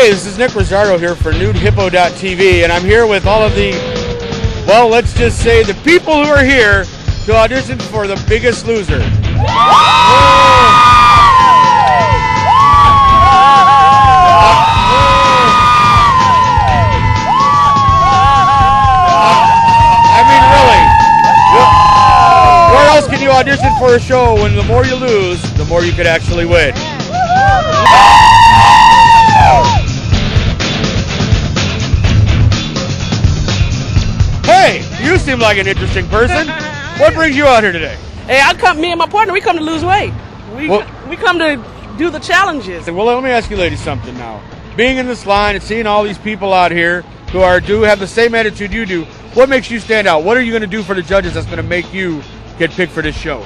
Hey, this is Nick Rosario here for NudeHippo.tv, and I'm here with all of the, well, let's just say the people who are here to audition for The Biggest Loser. Where else can you audition for a show when the more you lose, the more you could actually win? Hey, you seem like an interesting person. What brings you out here today? Hey, me and my partner, we come to lose weight. We come to do the challenges. Well, let me ask you ladies something now. Being in this line and seeing all these people out here who do have the same attitude you do, what makes you stand out? What are you going to do for the judges that's going to make you get picked for this show?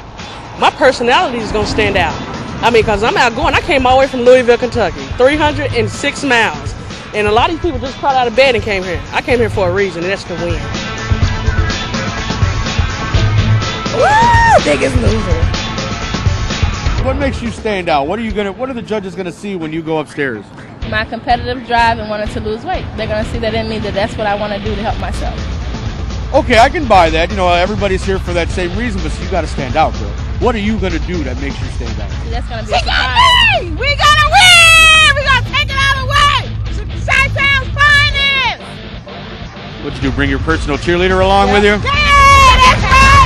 My personality is going to stand out. I mean, because I'm outgoing. I came all the way from Louisville, Kentucky, 306 miles. And a lot of these people just crawled out of bed and came here. I came here for a reason, and that's to win. Woo! Biggest Loser. What makes you stand out? What are the judges going to see when you go upstairs? My competitive drive and wanting to lose weight. They're going to see that in me, that's what I want to do to help myself. Okay, I can buy that. You know, everybody's here for that same reason, but you got to stand out, girl. What are you going to do that makes you stand out? See, that's going to be a surprise. We got to win! We got to take it out of the way! Chi-Town's finest! What'd you do, bring your personal cheerleader along with you? Yeah, that's right!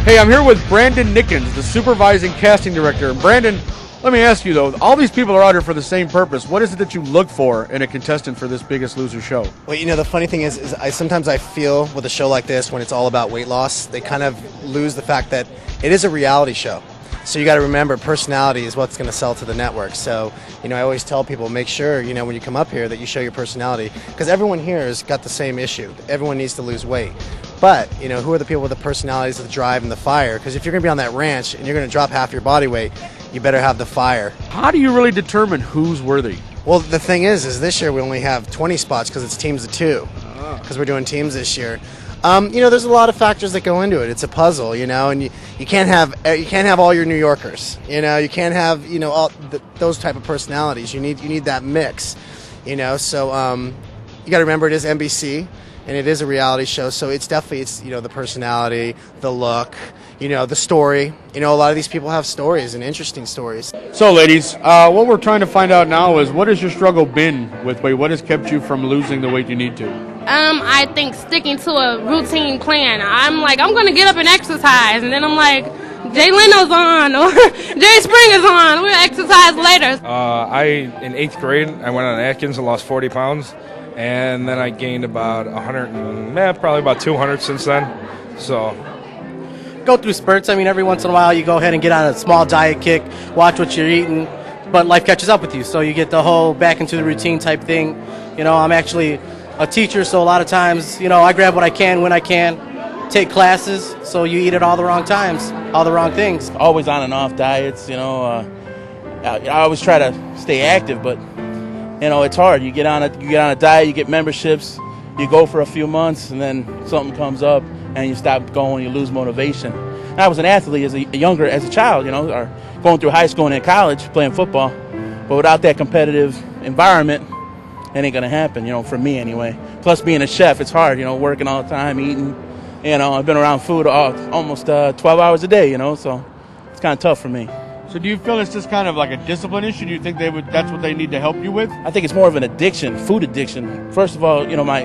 Hey, I'm here with Brandon Nickens, the supervising casting director. And Brandon, let me ask you though, all these people are out here for the same purpose. What is it that you look for in a contestant for this Biggest Loser show? Well, you know, the funny thing is sometimes I feel with a show like this, when it's all about weight loss, they kind of lose the fact that it is a reality show. So you got to remember, personality is what's going to sell to the network. So, you know, I always tell people, make sure, you know, when you come up here that you show your personality, because everyone here has got the same issue. Everyone needs to lose weight. But, you know, who are the people with the personalities, the drive, and the fire? Because if you're going to be on that ranch and you're going to drop half your body weight, you better have the fire. How do you really determine who's worthy? Well, the thing is this year we only have 20 spots because it's teams of 2. Because we're doing teams this year. You know, there's a lot of factors that go into it. It's a puzzle, you know, and you can't have all your New Yorkers. You know, you can't have, you know, all those type of personalities. You need that mix, you know. So you got to remember, it is NBC and it is a reality show. So it's you know, the personality, the look, you know, the story. You know, a lot of these people have stories and interesting stories. So, ladies, what we're trying to find out now is, what has your struggle been with weight? What has kept you from losing the weight you need to? I think sticking to a routine plan. I'm going to get up and exercise, and then I'm like, Jay Leno's on, or Jay Springer's on, we'll exercise later. In 8th grade, I went on Atkins and lost 40 pounds, and then I gained about 100, probably about 200 since then, so. Go through spurts. I mean, every once in a while you go ahead and get on a small diet kick, watch what you're eating, but life catches up with you, so you get the whole back into the routine type thing. You know, I'm actually a teacher, so a lot of times, you know, I grab what I can when I can, take classes, so you eat at all the wrong times, all the wrong things. Always on and off diets, you know. I always try to stay active, but you know, it's hard. You get on a diet, you get memberships, you go for a few months, and then something comes up, and you stop going, you lose motivation. And I was an athlete as a child, you know, or going through high school and in college, playing football, but without that competitive environment, it ain't gonna happen, you know, for me anyway. Plus being a chef, it's hard, you know, working all the time, eating, you know, I've been around food almost 12 hours a day, you know, so it's kind of tough for me. So do you feel it's just kind of like a discipline issue? Do you think that's what they need to help you with? I think it's more of an addiction, food addiction. First of all, you know, my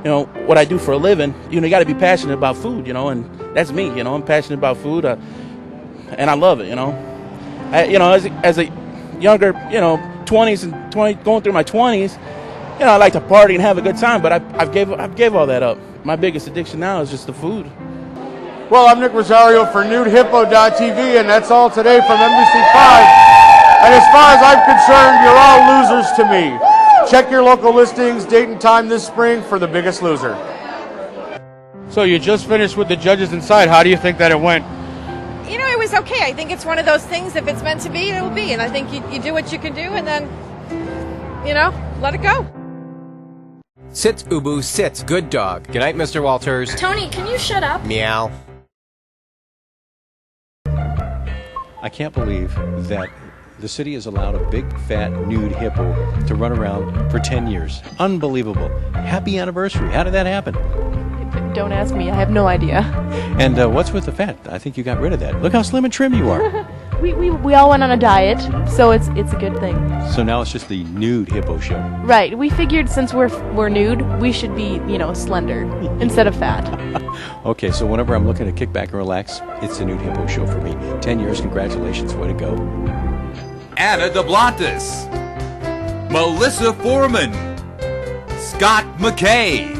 you know, what I do for a living, you know, you got to be passionate about food, you know, and that's me, you know, I'm passionate about food, and I love it, you know. You know, as a younger, you know, 20s and going through my 20s, you know, I like to party and have a good time, but I've gave all that up. My biggest addiction now is just the food. Well, I'm Nick Rosario for NudeHippo.tv, and that's all today from NBC5. And as far as I'm concerned, you're all losers to me. Check your local listings, date and time this spring for The Biggest Loser. So you just finished with the judges inside. How do you think that it went? You know, it was okay. I think it's one of those things, if it's meant to be, it will be. And I think you do what you can do, and then, you know, let it go. Sit, Ubu, sit. Good dog. Good night, Mr. Walters. Tony, can you shut up? Meow. I can't believe that the city has allowed a big, fat, nude hippo to run around for 10 years. Unbelievable. Happy anniversary. How did that happen? Don't ask me. I have no idea. And what's with the fat? I think you got rid of that. Look how slim and trim you are. We all went on a diet, so it's a good thing. So now it's just the nude hippo show. Right. We figured since we're nude, we should be, slender instead of fat. Okay, so whenever I'm looking to kick back and relax, it's the nude hippo show for me. 10 years, congratulations, way to go. Anna DeBlantis, Melissa Foreman, Scott McKay,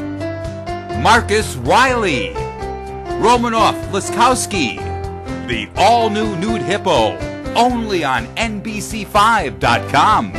Marcus Riley, Romanoff Laskowski, the all-new Nude Hippo, only on NBC5.com.